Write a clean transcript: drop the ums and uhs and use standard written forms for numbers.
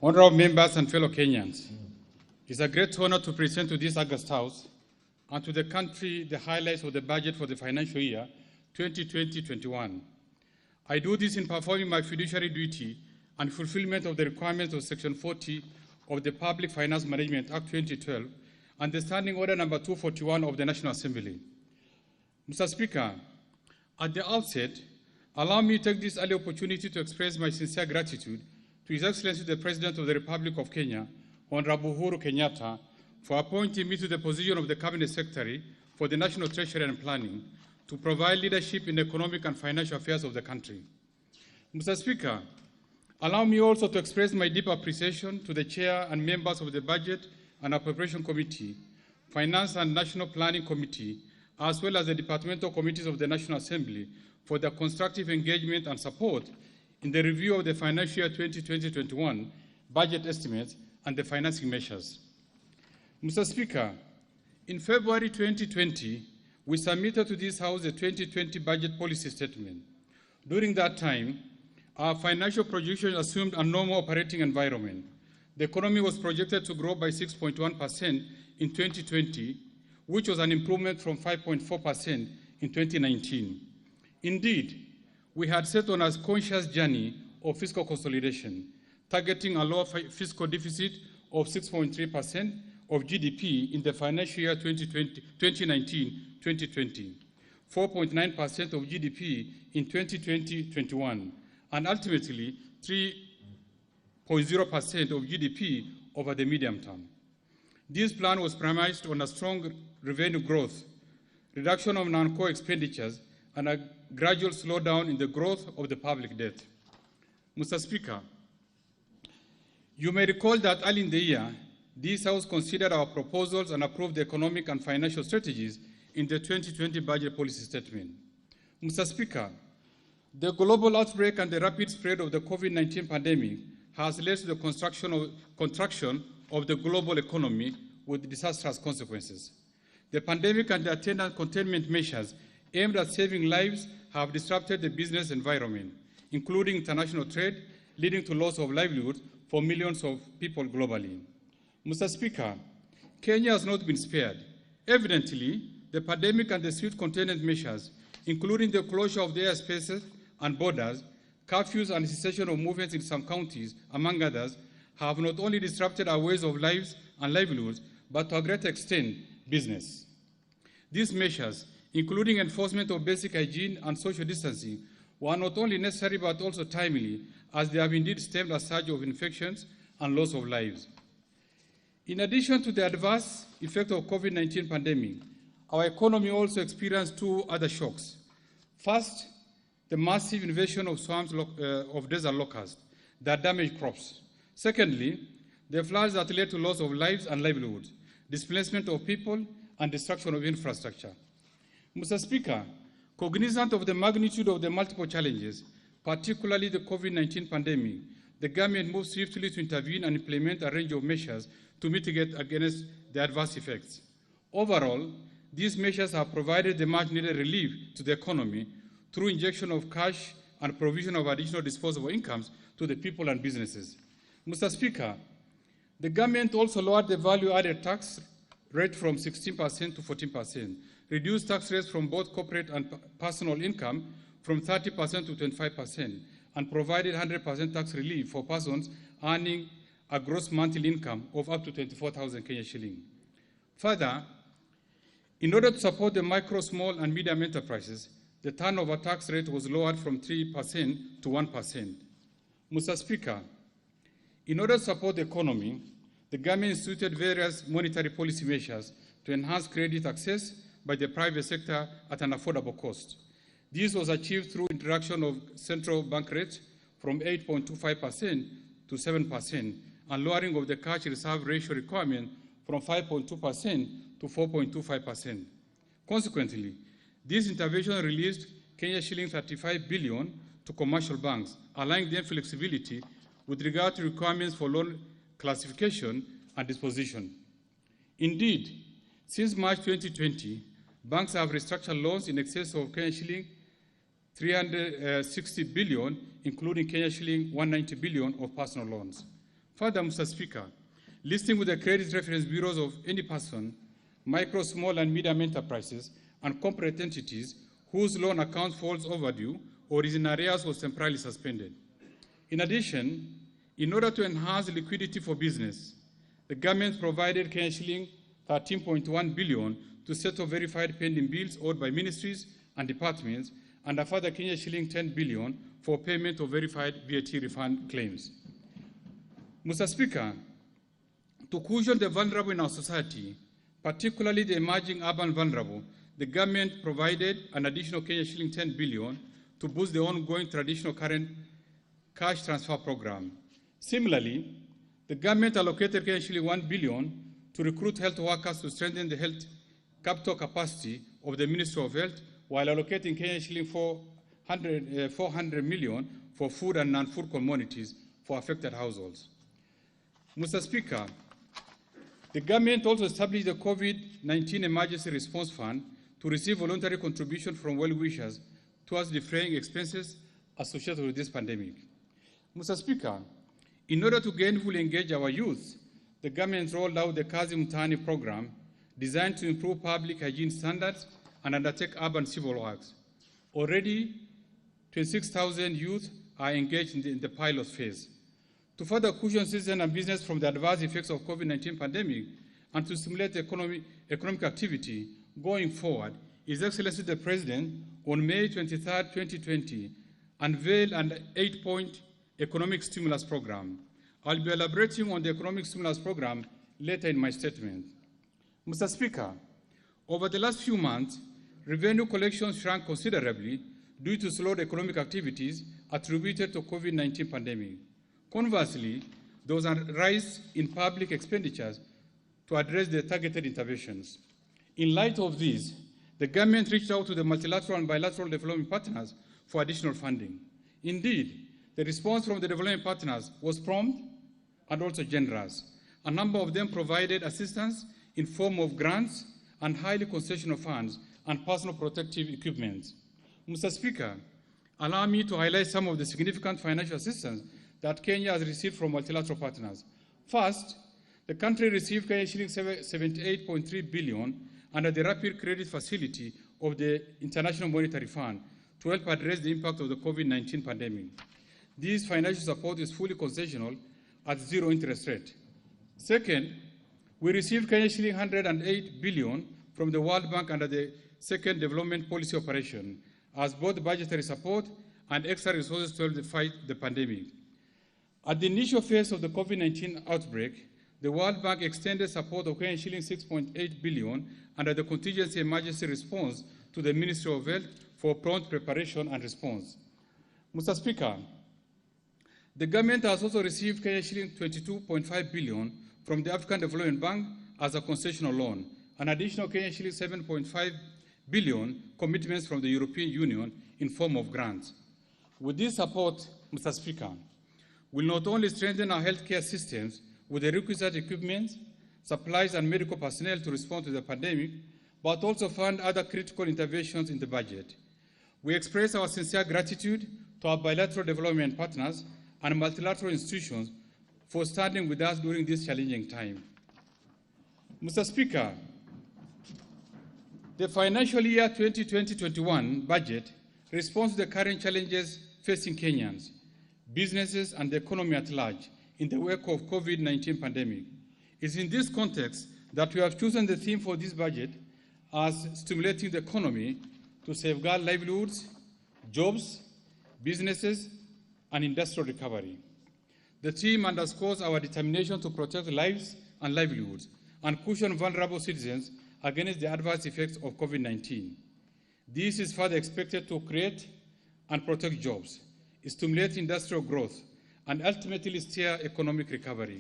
Honorable members and fellow Kenyans, it is a great honor to present to this August House and to the country the highlights of the budget for the financial year 2020-21. I do this in performing my fiduciary duty and fulfillment of the requirements of Section 40 of the Public Finance Management Act 2012 and the Standing Order number 241 of the National Assembly. Mr. Speaker, at the outset, allow me to take this early opportunity to express my sincere gratitude to His Excellency the President of the Republic of Kenya, Honorable Uhuru Kenyatta, for appointing me to the position of the Cabinet Secretary for the National Treasury and Planning to provide leadership in economic and financial affairs of the country. Mr. Speaker, allow me also to express my deep appreciation to the Chair and members of the Budget and Appropriation Committee, Finance and National Planning Committee, as well as the departmental committees of the National Assembly for their constructive engagement and support in the review of the financial year 2020-21 budget estimates and the financing measures. Mr. Speaker, in February 2020, we submitted to this House the 2020 budget policy statement. During that time, our financial projections assumed a normal operating environment. The economy was projected to grow by 6.1% in 2020, which was an improvement from 5.4% in 2019. Indeed, we had set on a conscious journey of fiscal consolidation, targeting a lower fiscal deficit of 6.3% of GDP in the financial year 2019-2020, 4.9% of GDP in 2020-21, and ultimately 3.0% of GDP over the medium term. This plan was premised on a strong revenue growth, reduction of non-core expenditures, and a gradual slowdown in the growth of the public debt. Mr. Speaker, you may recall that early in the year, this House considered our proposals and approved the economic and financial strategies in the 2020 budget policy statement. Mr. Speaker, the global outbreak and the rapid spread of the COVID-19 pandemic has led to the contraction of the global economy with disastrous consequences. The pandemic and the attendant containment measures aimed at saving lives have disrupted the business environment, including international trade, leading to loss of livelihood for millions of people globally. Mr. Speaker, Kenya has not been spared. Evidently, the pandemic and the swift containment measures, including the closure of the airspaces and borders, curfews and cessation of movements in some counties, among others, have not only disrupted our ways of lives and livelihoods, but to a great extent, business. These measures, including enforcement of basic hygiene and social distancing, were not only necessary but also timely, as they have indeed stemmed a surge of infections and loss of lives. In addition to the adverse effect of COVID-19 pandemic, our economy also experienced two other shocks. First, the massive invasion of swarms of desert locusts that damaged crops. Secondly, the floods that led to loss of lives and livelihoods, displacement of people, and destruction of infrastructure. Mr. Speaker, cognizant of the magnitude of the multiple challenges, particularly the COVID-19 pandemic, the government moved swiftly to intervene and implement a range of measures to mitigate against the adverse effects. Overall, these measures have provided the much-needed relief to the economy through injection of cash and provision of additional disposable incomes to the people and businesses. Mr. Speaker, the government also lowered the value-added tax rate from 16% to 14%, reduced tax rates from both corporate and personal income from 30% to 25%, and provided 100% tax relief for persons earning a gross monthly income of up to 24,000 Kenya shilling. Further, in order to support the micro, small, and medium enterprises, the turnover tax rate was lowered from 3% to 1%. Mr. Speaker, in order to support the economy, the government instituted various monetary policy measures to enhance credit access by the private sector at an affordable cost. This was achieved through introduction of central bank rates from 8.25% to 7% and lowering of the cash reserve ratio requirement from 5.2% to 4.25%. Consequently, this intervention released Kenya shilling 35 billion to commercial banks, allowing them flexibility with regard to requirements for loan classification and disposition. Indeed, since March 2020, banks have restructured loans in excess of Kenya shilling 360 billion, including Kenya shilling 190 billion of personal loans. Further, Mr. Speaker, listing with the credit reference bureaus of any person, micro, small, and medium enterprises, and corporate entities whose loan account falls overdue or is in arrears was temporarily suspended. In addition, in order to enhance liquidity for business, the government provided Kenya shilling 13.1 billion to settle verified pending bills owed by ministries and departments, and a further Kenya shilling 10 billion for payment of verified VAT refund claims. Mr. Speaker, to cushion the vulnerable in our society, particularly the emerging urban vulnerable, the government provided an additional Kenya shilling 10 billion to boost the ongoing traditional current cash transfer program. Similarly, the government allocated Kenya shilling 1 billion to recruit health workers to strengthen the health capital capacity of the Ministry of Health, while allocating Kenya shilling 400 million for food and non-food commodities for affected households. Mr. Speaker, the government also established the COVID-19 Emergency Response Fund to receive voluntary contributions from well-wishers towards defraying expenses associated with this pandemic. Mr. Speaker, in order to gainfully engage our youth, the government rolled out the Kazi Mtaani program designed to improve public hygiene standards and undertake urban civil works. Already, 26,000 youth are engaged in the pilot phase. To further cushion citizens and business from the adverse effects of COVID-19 pandemic and to stimulate economic activity going forward, His Excellency the President, on May 23, 2020, unveiled an 8-point economic stimulus program. I'll be elaborating on the economic stimulus program later in my statement. Mr. Speaker, over the last few months, revenue collections shrank considerably due to slowed economic activities attributed to COVID-19 pandemic. Conversely, there was a rise in public expenditures to address the targeted interventions. In light of this, the government reached out to the multilateral and bilateral development partners for additional funding. Indeed, the response from the development partners was prompt and also generous. A number of them provided assistance in form of grants and highly concessional funds and personal protective equipment. Mr. Speaker, allow me to highlight some of the significant financial assistance that Kenya has received from multilateral partners. First, the country received Kenya shilling 78.3 billion under the Rapid Credit Facility of the International Monetary Fund to help address the impact of the COVID-19 pandemic. This financial support is fully concessional at zero interest rate. Second, we received Kenya shilling 108 billion from the World Bank under the second development policy operation as both budgetary support and extra resources to help fight the pandemic. At the initial phase of the COVID-19 outbreak, the World Bank extended support of Kenya shilling 6.8 billion under the contingency emergency response to the Ministry of Health for prompt preparation and response. Mr. Speaker, the government has also received Kenya shilling 22.5 billion from the African Development Bank as a concessional loan, an additional Kenya shilling 7.5 billion commitments from the European Union in form of grants. With this support, Mr. Speaker, will not only strengthen our healthcare systems with the requisite equipment, supplies, and medical personnel to respond to the pandemic, but also fund other critical interventions in the budget. We express our sincere gratitude to our bilateral development partners and multilateral institutions for standing with us during this challenging time. Mr. Speaker, the financial year 2020-21 budget responds to the current challenges facing Kenyans, businesses, and the economy at large in the wake of COVID-19 pandemic. It's in this context that we have chosen the theme for this budget as stimulating the economy to safeguard livelihoods, jobs, businesses, and industrial recovery. The theme underscores our determination to protect lives and livelihoods and cushion vulnerable citizens against the adverse effects of COVID-19. This is further expected to create and protect jobs, stimulate industrial growth, and ultimately steer economic recovery.